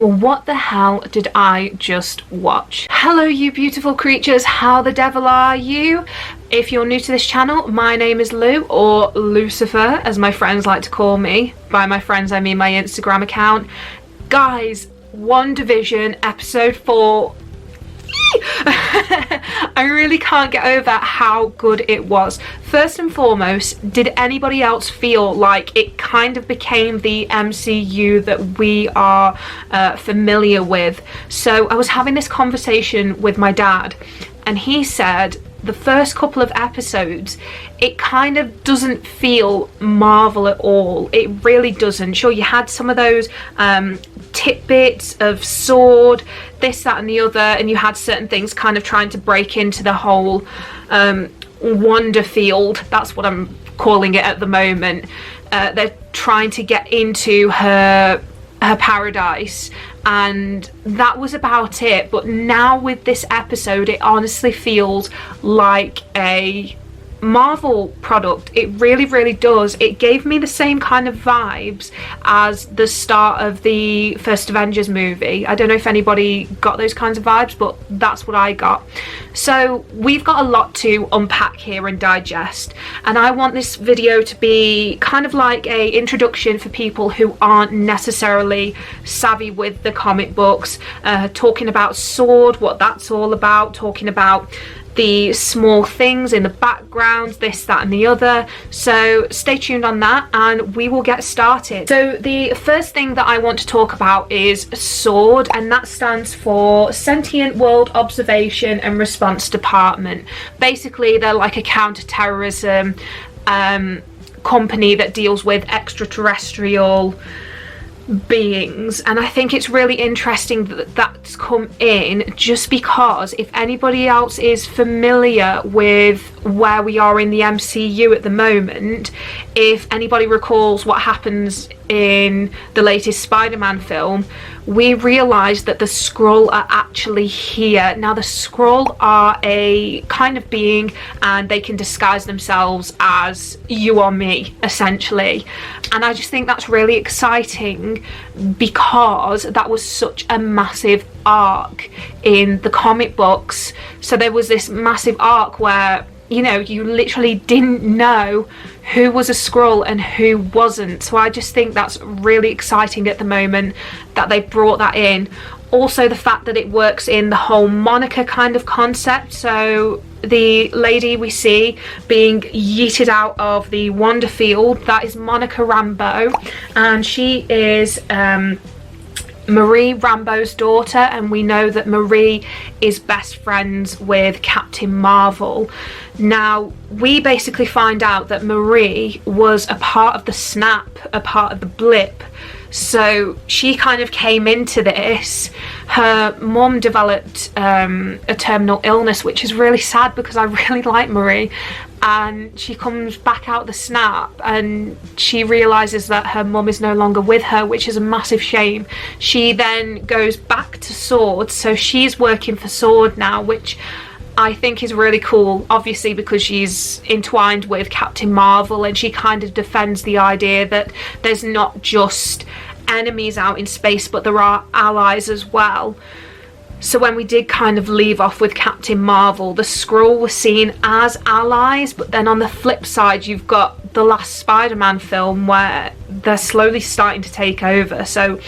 What the hell did I just watch? Hello you beautiful creatures, how the devil are you? If you're new to this channel, my name is Lou, or Lucifer as my friends like to call me. By my friends I mean my Instagram account. Guys, WandaVision episode 4. I really can't get over how good it was. First and foremost, did anybody else feel like it kind of became the MCU that we are familiar with? So I was having this conversation with my dad, and he said the first couple of episodes, it kind of doesn't feel Marvel at all. It really doesn't. Sure, you had some of those tidbits of sword, this, that and the other, and you had certain things kind of trying to break into the whole Wanda field. That's what I'm calling it at the moment. They're trying to get into her paradise, and that was about it. But now with this episode, it honestly feels like a Marvel product. It really does. It gave me the same kind of vibes as the start of the first Avengers movie. I don't know if anybody got those kinds of vibes, but that's what I got. So we've got a lot to unpack here and digest, and I want this video to be kind of like a introduction for people who aren't necessarily savvy with the comic books, talking about Sword, what that's all about, talking about the small things in the background, this, that and the other. So stay tuned on that and we will get started. So the first thing that I want to talk about is SWORD, and that stands for Sentient World Observation and Response Department. Basically they're like a counter-terrorism company that deals with extraterrestrial beings, and I think it's really interesting that that's come in, just because if anybody else is familiar with where we are in the MCU at the moment, if anybody recalls what happens in the latest Spider-Man film, we realise that the Skrull are actually here. Now the Skrull are a kind of being, and they can disguise themselves as you or me, essentially. And I just think that's really exciting, because that was such a massive arc in the comic books. So there was this massive arc where, you know, you literally didn't know who was a Skrull and who wasn't. So I just think that's really exciting at the moment that they brought that in. Also the fact that it works in the whole Monica kind of concept. So the lady we see being yeeted out of the Wanda field, that is Monica Rambeau, and she is Marie Rambeau's daughter, and we know that Marie is best friends with Captain Marvel. Now we basically find out that Marie was a part of the snap, a part of the blip. So she kind of came into this. Her mum developed a terminal illness, which is really sad because I really like Marie, and she comes back out the snap and she realises that her mum is no longer with her, which is a massive shame. She then goes back to SWORD, so she's working for SWORD now, which I think is really cool, obviously because she's entwined with Captain Marvel, and she kind of defends the idea that there's not just enemies out in space, but there are allies as well. So when we did kind of leave off with Captain Marvel, the Skrull were seen as allies, but then on the flip side you've got the last Spider-Man film where they're slowly starting to take over. So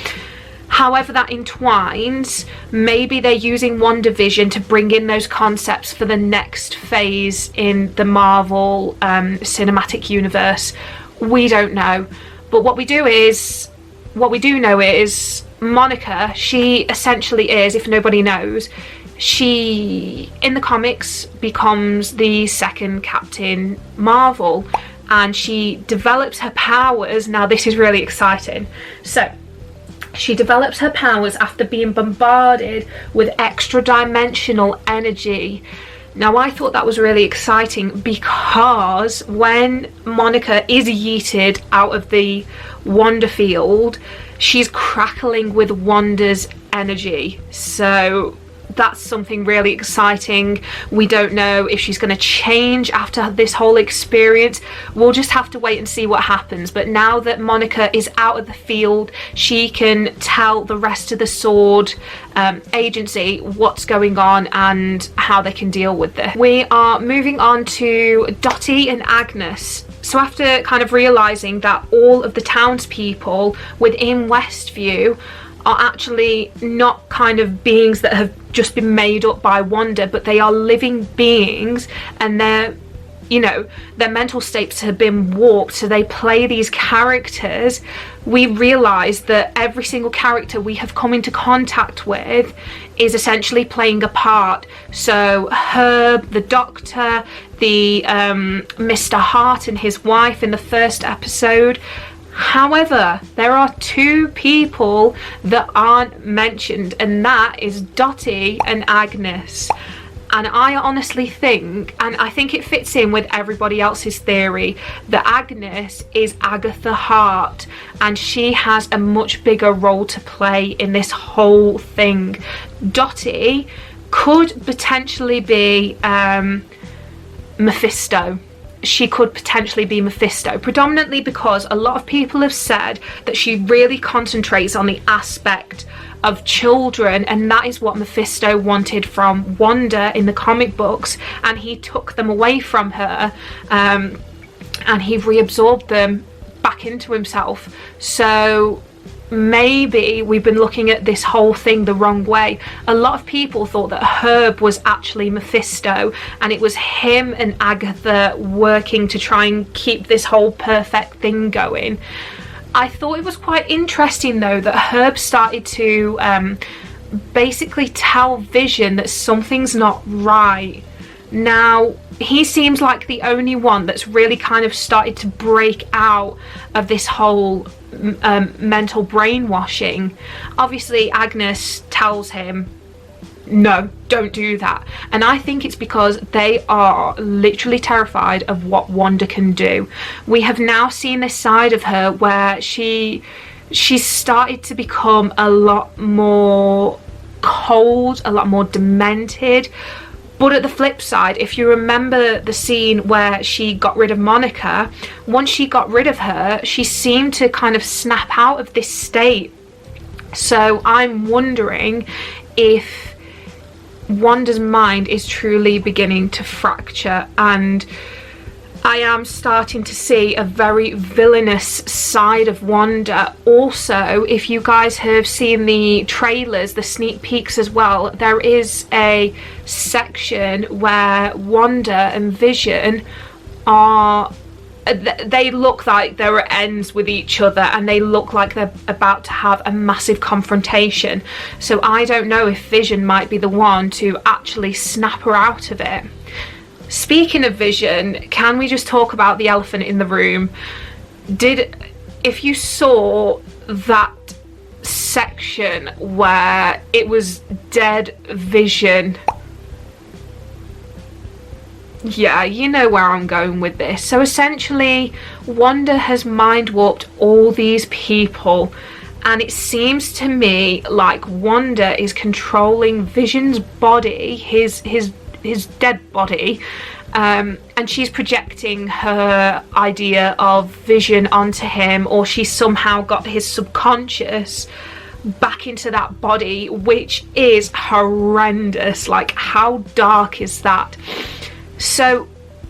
however that entwines, maybe they're using WandaVision to bring in those concepts for the next phase in the Marvel cinematic universe. We don't know, but what we do know is Monica, she essentially is, if nobody knows, she in the comics becomes the second Captain Marvel, and she develops her powers. Now this is really exciting. So she develops her powers after being bombarded with extra-dimensional energy. Now I thought that was really exciting, because when Monica is yeeted out of the Wanda field, she's crackling with Wanda's energy. So that's something really exciting. We don't know if she's going to change after this whole experience. We'll just have to wait and see what happens. But now that Monica is out of the field, she can tell the rest of the Sword agency what's going on and how they can deal with this. We are moving on to Dottie and Agnes. So after kind of realising that all of the townspeople within Westview are actually not kind of beings that have just been made up by Wanda, but they are living beings, and they're, you know, their mental states have been warped, so they play these characters. We realise that every single character we have come into contact with is essentially playing a part. So Herb, the Doctor, the Mr. Hart and his wife in the first episode. However, there are two people that aren't mentioned, and that is Dottie and Agnes. And I honestly think, and I think it fits in with everybody else's theory, that Agnes is Agatha Hart, and she has a much bigger role to play in this whole thing. Dottie could potentially be Mephisto. She could potentially be Mephisto, predominantly because a lot of people have said that she really concentrates on the aspect of children, and that is what Mephisto wanted from Wanda in the comic books, and he took them away from her, and he reabsorbed them back into himself. So maybe we've been looking at this whole thing the wrong way. A lot of people thought that Herb was actually Mephisto, and it was him and Agatha working to try and keep this whole perfect thing going. I thought it was quite interesting though that Herb started to basically tell Vision that something's not right. Now, he seems like the only one that's really kind of started to break out of this whole mental brainwashing. Obviously, Agnes tells him, no, don't do that. And I think it's because they are literally terrified of what Wanda can do. We have now seen this side of her where she's started to become a lot more cold, a lot more demented. But at the flip side, if you remember the scene where she got rid of Monica, once she got rid of her, she seemed to kind of snap out of this state. So I'm wondering if Wanda's mind is truly beginning to fracture, and I am starting to see a very villainous side of Wanda. Also, if you guys have seen the trailers, the sneak peeks as well, there is a section where Wanda and Vision are, they look like they're at ends with each other, and they look like they're about to have a massive confrontation. So I don't know if Vision might be the one to actually snap her out of it. Speaking of Vision, can we just talk about the elephant in the room? If you saw that section where it was dead Vision, yeah, you know where I'm going with this. So essentially, Wanda has mind warped all these people, and it seems to me like Wanda is controlling Vision's body, his dead body, and she's projecting her idea of Vision onto him, or she somehow got his subconscious back into that body, which is horrendous. Like, how dark is that? So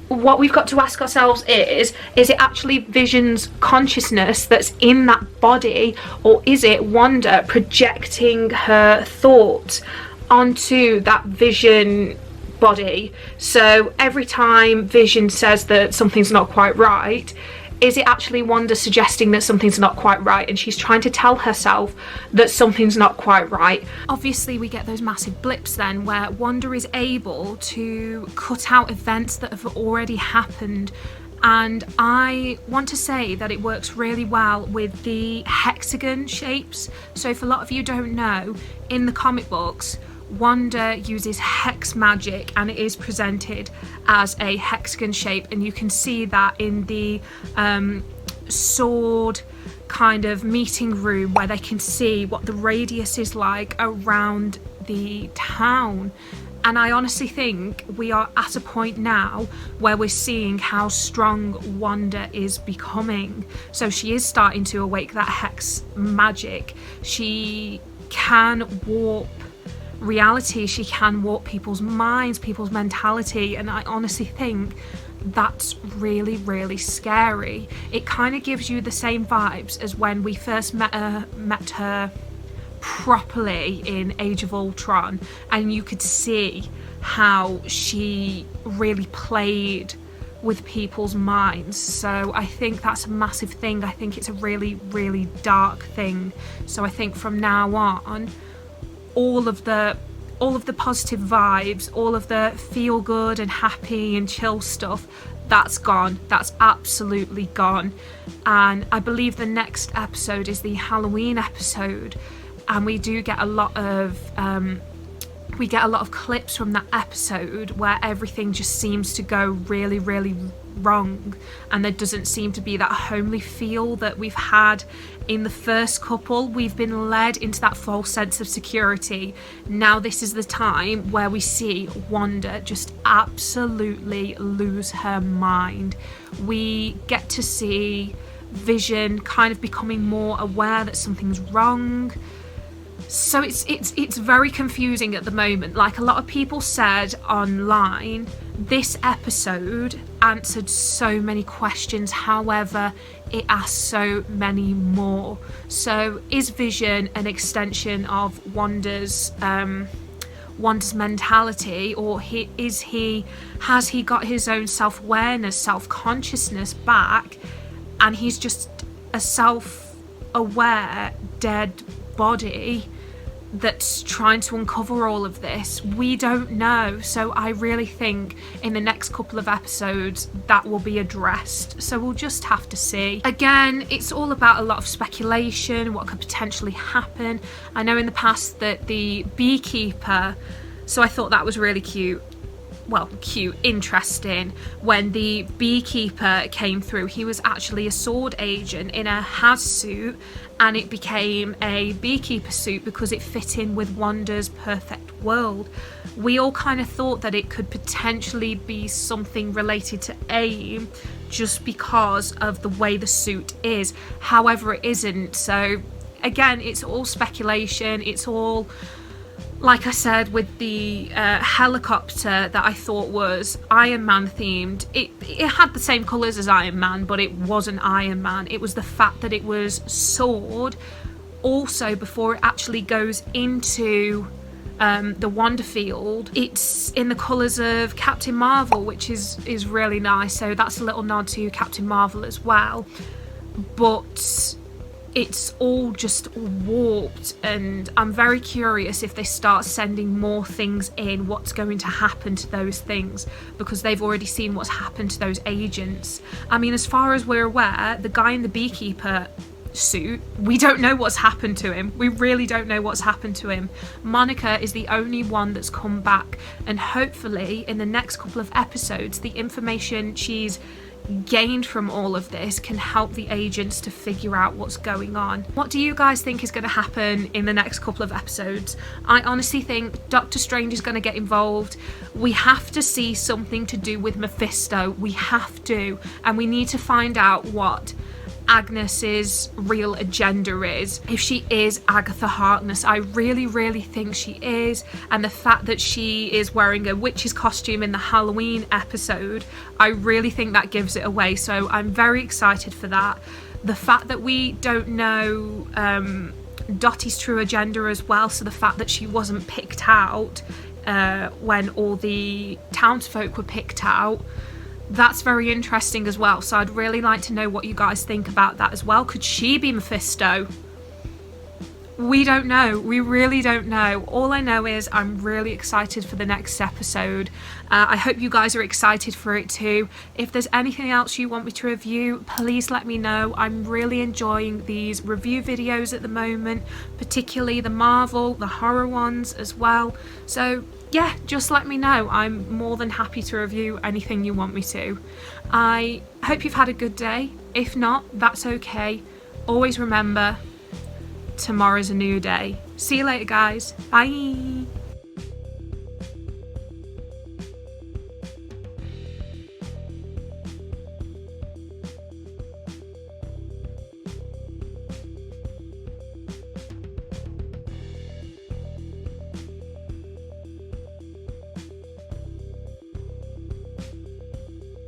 what we've got to ask ourselves is it actually Vision's consciousness that's in that body, or is it Wanda projecting her thoughts onto that Vision body? So every time Vision says that something's not quite right, is it actually Wanda suggesting that something's not quite right, and she's trying to tell herself that something's not quite right? Obviously, we get those massive blips then where Wanda is able to cut out events that have already happened, and I want to say that it works really well with the hexagon shapes. So if a lot of you don't know, in the comic books, Wanda uses hex magic, and it is presented as a hexagon shape, and you can see that in the sword kind of meeting room where they can see what the radius is like around the town. And I honestly think we are at a point now where we're seeing how strong Wanda is becoming. So she is starting to awake that hex magic. She can warp reality, she can warp people's minds, people's mentality, and I honestly think that's really, really scary. It kind of gives you the same vibes as when we first met her properly in Age of Ultron, and you could see how she really played with people's minds. So I think that's a massive thing. I think it's a really, really dark thing. So I think from now on, all of the positive vibes, all of the feel good and happy and chill stuff, that's gone. That's absolutely gone. And I believe the next episode is the Halloween episode, and we do get a lot of clips from that episode where everything just seems to go really, really wrong, and there doesn't seem to be that homely feel that we've had in the first couple. We've been led into that false sense of security. Now this is the time where we see Wanda just absolutely lose her mind. We get to see Vision kind of becoming more aware that something's wrong. So it's very confusing at the moment. Like a lot of people said online, this episode answered so many questions, however it asked so many more. So is Vision an extension of Wanda's mentality, or has he got his own self-awareness, self-consciousness back, and he's just a self-aware dead body that's trying to uncover all of this? We don't know. So I really think in the next couple of episodes that will be addressed. So we'll just have to see. Again, it's all about a lot of speculation, what could potentially happen. I know in the past that the beekeeper, so I thought that was really cute. Well, cute, interesting. When the beekeeper came through, he was actually a sword agent in a Haz suit, and it became a beekeeper suit because it fit in with Wanda's perfect world. We all kind of thought that it could potentially be something related to AIM just because of the way the suit is. However, it isn't. So again, it's all speculation. It's all, like I said, with the helicopter that I thought was Iron Man themed. It had the same colours as Iron Man, but it wasn't Iron Man. It was the fact that it was sword. Also, before it actually goes into the Wanda field, it's in the colours of Captain Marvel, which is really nice. So that's a little nod to Captain Marvel as well. But it's all just warped, and I'm very curious if they start sending more things in, what's going to happen to those things, because they've already seen what's happened to those agents. I mean, as far as we're aware, the guy in the beekeeper suit, we don't know what's happened to him. We really don't know what's happened to him. Monica is the only one that's come back, and hopefully in the next couple of episodes, the information she's gained from all of this can help the agents to figure out what's going on. What do you guys think is going to happen in the next couple of episodes? I honestly think Doctor Strange is going to get involved. We have to see something to do with Mephisto. We have to, and we need to find out what Agnes's real agenda is. If she is Agatha Harkness, I really, really think she is, and the fact that she is wearing a witch's costume in the Halloween episode, I really think that gives it away. So I'm very excited for that. The fact that we don't know Dottie's true agenda as well, so the fact that she wasn't picked out when all the townsfolk were picked out, that's very interesting as well. So I'd really like to know what you guys think about that as well. Could she be Mephisto? We don't know. We really don't know. All I know is I'm really excited for the next episode. I hope you guys are excited for it too. If there's anything else you want me to review, please let me know. I'm really enjoying these review videos at the moment, particularly the Marvel, the horror ones as well. So yeah, just let me know. I'm more than happy to review anything you want me to. I hope you've had a good day. If not, that's okay. Always remember, tomorrow's a new day. See you later, guys. Bye.